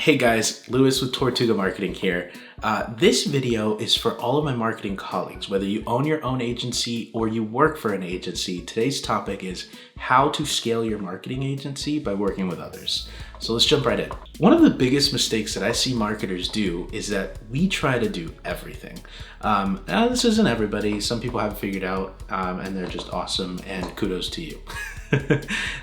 Hey guys, Luis with Tortuga Marketing here. This video is for all of my marketing colleagues, whether you own your own agency or you work for an agency. Today's topic is how to scale your marketing agency by working with others. So let's jump right in. One of the biggest mistakes that I see marketers do is that we try to do everything. Now this isn't everybody. Some people have it figured out and they're just awesome, and kudos to you.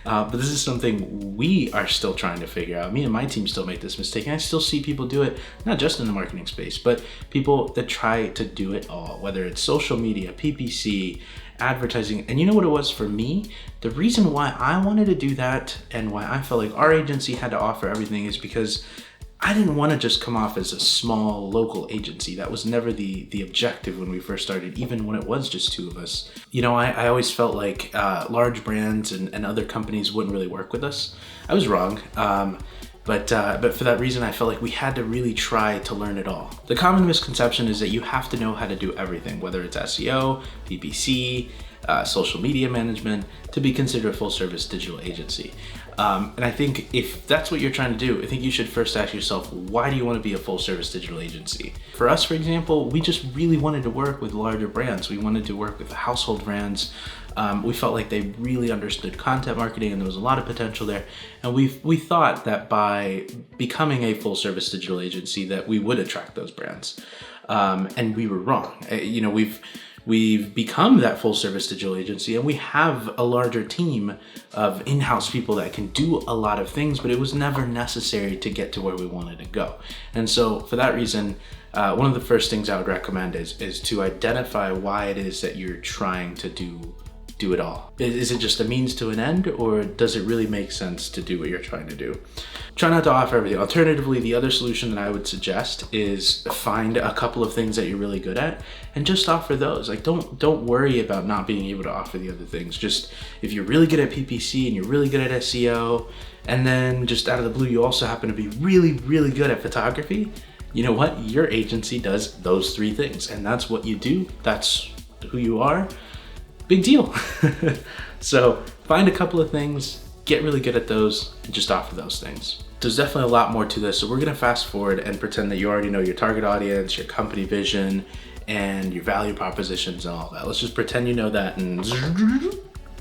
But this is something we are still trying to figure out. Me and my team still make this mistake, and I still see people do it, not just in the marketing space, but people that try to do it all, whether it's social media, PPC, advertising. And you know what it was for me? The reason why I wanted to do that and why I felt like our agency had to offer everything is because I didn't want to just come off as a small local agency. That was never the objective when we first started, even when it was just two of us. You know, I always felt like large brands and other companies wouldn't really work with us. I was wrong. But for that reason, I felt like we had to really try to learn it all. The common misconception is that you have to know how to do everything, whether it's SEO, PPC, social media management, to be considered a full service digital agency. And I think if that's what you're trying to do, I think you should first ask yourself, why do you want to be a full service digital agency? For us, for example, we just really wanted to work with larger brands. We wanted to work with household brands. We felt like they really understood content marketing and there was a lot of potential there. And we thought that by becoming a full service digital agency that we would attract those brands. And we were wrong. You know, we've become that full service digital agency, and we have a larger team of in-house people that can do a lot of things, but it was never necessary to get to where we wanted to go. And so for that reason, one of the first things I would recommend is to identify why it is that you're trying to do it all. Is it just a means to an end, or does it really make sense to do what you're trying to do? Try not to offer everything. Alternatively, the other solution that I would suggest is find a couple of things that you're really good at and just offer those. Like don't worry about not being able to offer the other things. Just if you're really good at PPC and you're really good at SEO, and then just out of the blue you also happen to be really, really good at photography, you know what? Your agency does those three things, and that's what you do. That's who you are. Big deal. So find a couple of things, get really good at those, and just offer those things. There's definitely a lot more to this, so we're gonna fast forward and pretend that you already know your target audience, your company vision, and your value propositions and all that. Let's just pretend you know that and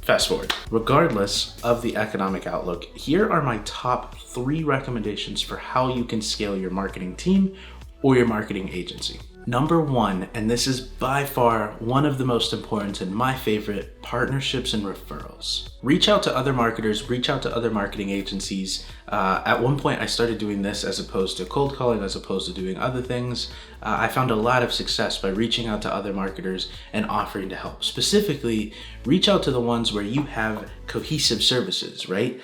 fast forward. Regardless of the economic outlook, here are my top 3 recommendations for how you can scale your marketing team or your marketing agency. Number 1, and this is by far one of the most important and my favorite, partnerships and referrals. Reach out to other marketers, reach out to other marketing agencies. At one point I started doing this as opposed to cold calling, as opposed to doing other things. I found a lot of success by reaching out to other marketers and offering to help. Specifically, reach out to the ones where you have cohesive services, right?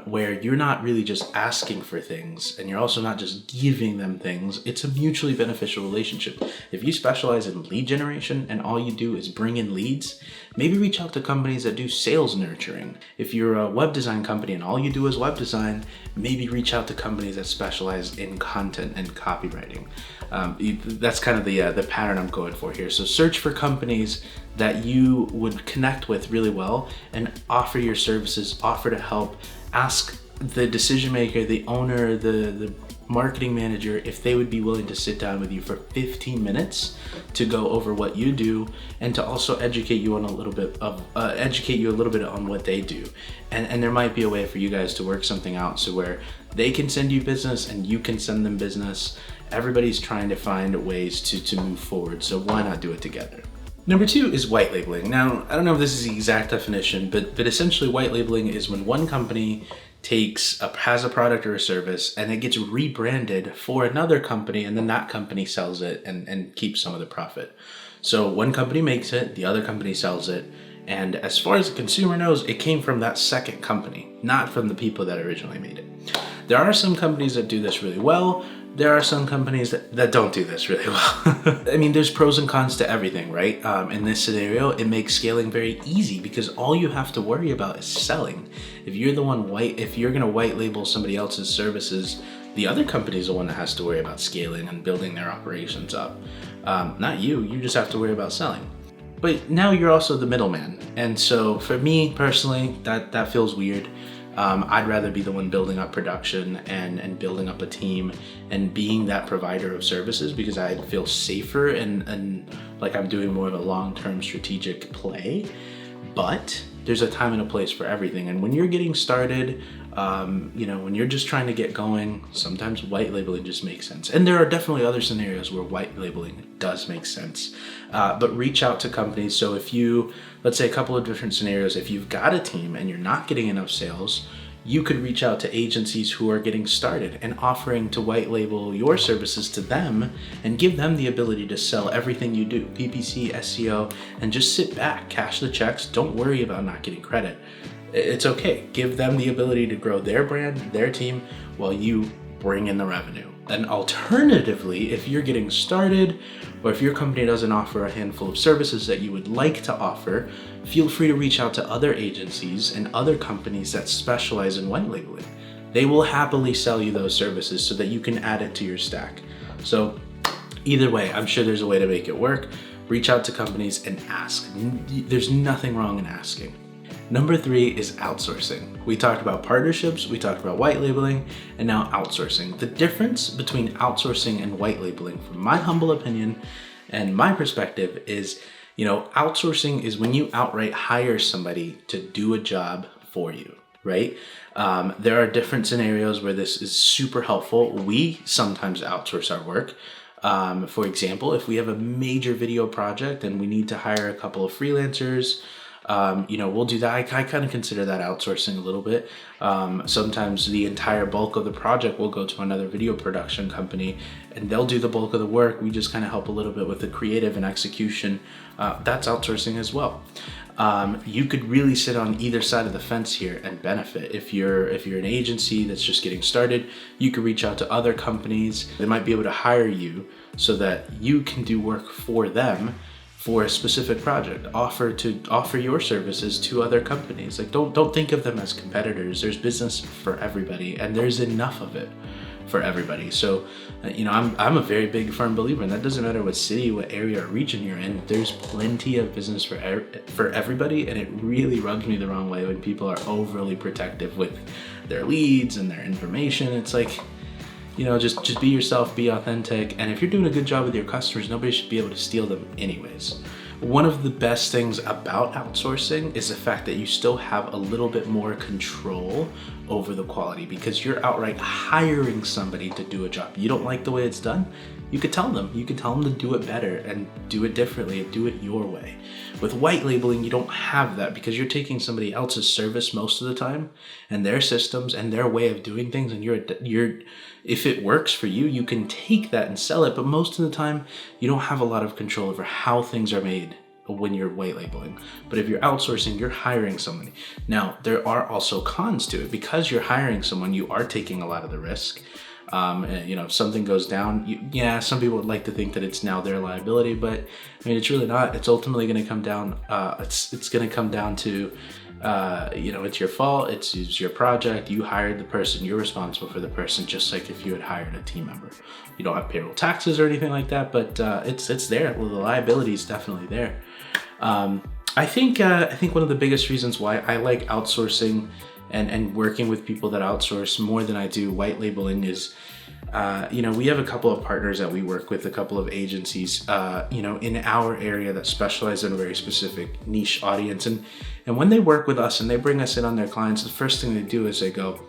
Where you're not really just asking for things and you're also not just giving them things. It's a mutually beneficial relationship. If you specialize in lead generation and all you do is bring in leads, maybe reach out to companies that do sales nurturing. If you're a web design company and all you do is web design, maybe reach out to companies that specialize in content and copywriting. That's kind of the pattern I'm going for here. So search for companies that you would connect with really well and offer your services, offer to help. Ask the decision maker, the owner, the marketing manager, if they would be willing to sit down with you for 15 minutes to go over what you do and to also educate you on a little bit on what they do. And there might be a way for you guys to work something out so where they can send you business and you can send them business. Everybody's trying to find ways to move forward, so why not do it together? Number 2 is white labeling. Now, I don't know if this is the exact definition, but essentially white labeling is when one company has a product or a service and it gets rebranded for another company, and then that company sells it and keeps some of the profit. So one company makes it, the other company sells it, and as far as the consumer knows, it came from that second company, not from the people that originally made it. There are some companies that do this really well. There are some companies that don't do this really well. I mean, there's pros and cons to everything, right? In this scenario, it makes scaling very easy because all you have to worry about is selling. If you're gonna white label somebody else's services, the other company is the one that has to worry about scaling and building their operations up. Not you, you just have to worry about selling. But now you're also the middleman. And so for me personally, that feels weird. I'd rather be the one building up production and building up a team and being that provider of services, because I feel safer and like I'm doing more of a long-term strategic play. But there's a time and a place for everything. And when you're getting started, when you're just trying to get going, sometimes white labeling just makes sense. And there are definitely other scenarios where white labeling does make sense. But reach out to companies. So if you, let's say a couple of different scenarios, if you've got a team and you're not getting enough sales, you could reach out to agencies who are getting started and offering to white label your services to them and give them the ability to sell everything you do, PPC, SEO, and just sit back, cash the checks. Don't worry about not getting credit. It's okay. Give them the ability to grow their brand, their team, while you bring in the revenue. And alternatively, if you're getting started, or if your company doesn't offer a handful of services that you would like to offer, feel free to reach out to other agencies and other companies that specialize in white labeling. They will happily sell you those services so that you can add it to your stack. So either way, I'm sure there's a way to make it work. Reach out to companies and ask. There's nothing wrong in asking. Number 3 is outsourcing. We talked about partnerships, we talked about white labeling, and now outsourcing. The difference between outsourcing and white labeling, from my humble opinion and my perspective, is, outsourcing is when you outright hire somebody to do a job for you, right? There are different scenarios where this is super helpful. We sometimes outsource our work. For example, if we have a major video project and we need to hire a couple of freelancers, we'll do that. I kind of consider that outsourcing a little bit. Sometimes the entire bulk of the project will go to another video production company and they'll do the bulk of the work. We just kind of help a little bit with the creative and execution. That's outsourcing as well. You could really sit on either side of the fence here and benefit. If you're an agency that's just getting started, you could reach out to other companies. They might be able to hire you so that you can do work for them for a specific project. Offer your services to other companies. Like, don't think of them as competitors. There's business for everybody, and there's enough of it for everybody. So, I'm a very big firm believer, and that doesn't matter what city, what area or region you're in. There's plenty of business for everybody, and it really rubs me the wrong way when people are overly protective with their leads and their information. It's like, just be yourself, be authentic. And if you're doing a good job with your customers, nobody should be able to steal them anyways. One of the best things about outsourcing is the fact that you still have a little bit more control over the quality, because you're outright hiring somebody to do a job. You don't like the way it's done? You could tell them. You could tell them to do it better and do it differently and do it your way. With white labeling, you don't have that, because you're taking somebody else's service most of the time and their systems and their way of doing things, and you're if it works for you, you can take that and sell it, but most of the time you don't have a lot of control over how things are made when you're white labeling. But if you're outsourcing, you're hiring somebody. Now, there are also cons to it. Because you're hiring someone, you are taking a lot of the risk. If something goes down, some people would like to think that it's now their liability, but it's really not. It's ultimately going to come down. It's going to come down to, it's your fault. It's your project. You hired the person. You're responsible for the person, just like if you had hired a team member. You don't have payroll taxes or anything like that, but it's there. Well, the liability is definitely there. I think one of the biggest reasons why I like outsourcing and working with people that outsource more than I do white labeling is, we have a couple of partners that we work with, a couple of agencies, in our area that specialize in a very specific niche audience. And when they work with us and they bring us in on their clients, the first thing they do is they go,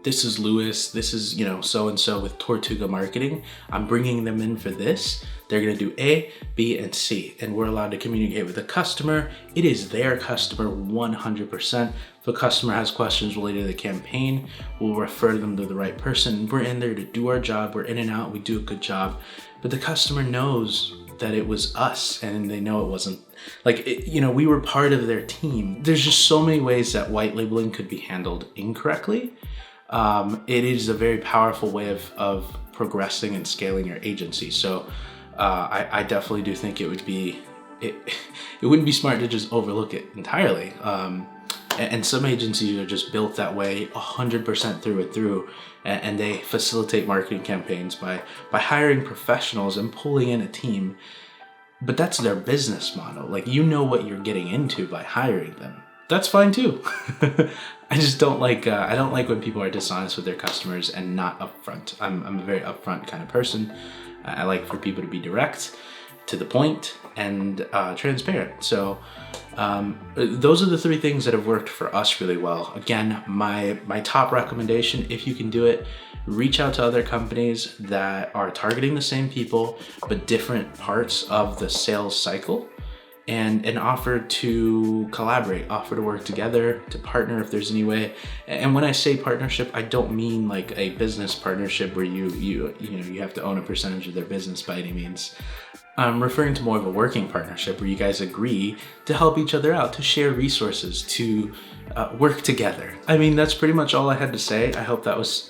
"This is Luis, this is, so-and-so with Tortuga Marketing. I'm bringing them in for this. They're gonna do A, B, and C." And we're allowed to communicate with the customer. It is their customer 100%. If a customer has questions related to the campaign, we'll refer them to the right person. We're in there to do our job. We're in and out, we do a good job. But the customer knows that it was us, and they know it wasn't, we were part of their team. There's just so many ways that white labeling could be handled incorrectly. It is a very powerful way of progressing and scaling your agency. So I definitely do think it wouldn't be smart to just overlook it entirely. And some agencies are just built that way 100% through and through, and they facilitate marketing campaigns by hiring professionals and pulling in a team. But that's their business model. What you're getting into by hiring them. That's fine too. I just don't like, I don't like when people are dishonest with their customers and not upfront. I'm a very upfront kind of person. I like for people to be direct, to the point, and transparent. So those are the three things that have worked for us really well. Again, my top recommendation, if you can do it, reach out to other companies that are targeting the same people, but different parts of the sales cycle, and offer to collaborate, offer to work together, to partner if there's any way. And when I say partnership, I don't mean like a business partnership where you have to own a percentage of their business by any means. I'm referring to more of a working partnership where you guys agree to help each other out, to share resources, to work together. I mean, that's pretty much all I had to say. I hope that was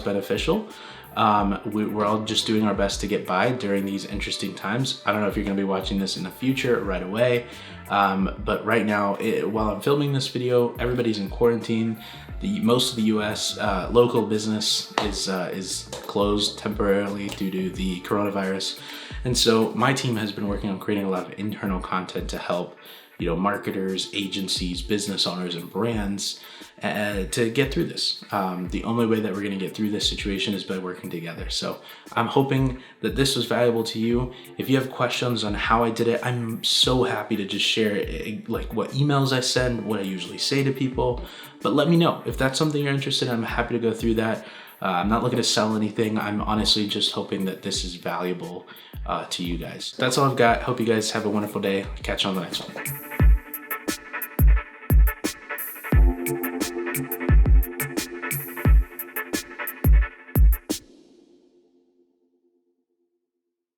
beneficial. We're all just doing our best to get by during these interesting times. I don't know if you're going to be watching this in the future or right away, but right now, while I'm filming this video, everybody's in quarantine. Most of the U.S. Local business is closed temporarily due to the coronavirus, and so my team has been working on creating a lot of internal content to help marketers, agencies, business owners, and brands to get through this. The only way that we're going to get through this situation is by working together. So I'm hoping that this was valuable to you. If you have questions on how I did it, I'm so happy to just share like what emails I send, what I usually say to people. But let me know if that's something you're interested in. I'm happy to go through that. I'm not looking to sell anything. I'm honestly just hoping that this is valuable to you guys. That's all I've got. Hope you guys have a wonderful day. Catch you on the next one.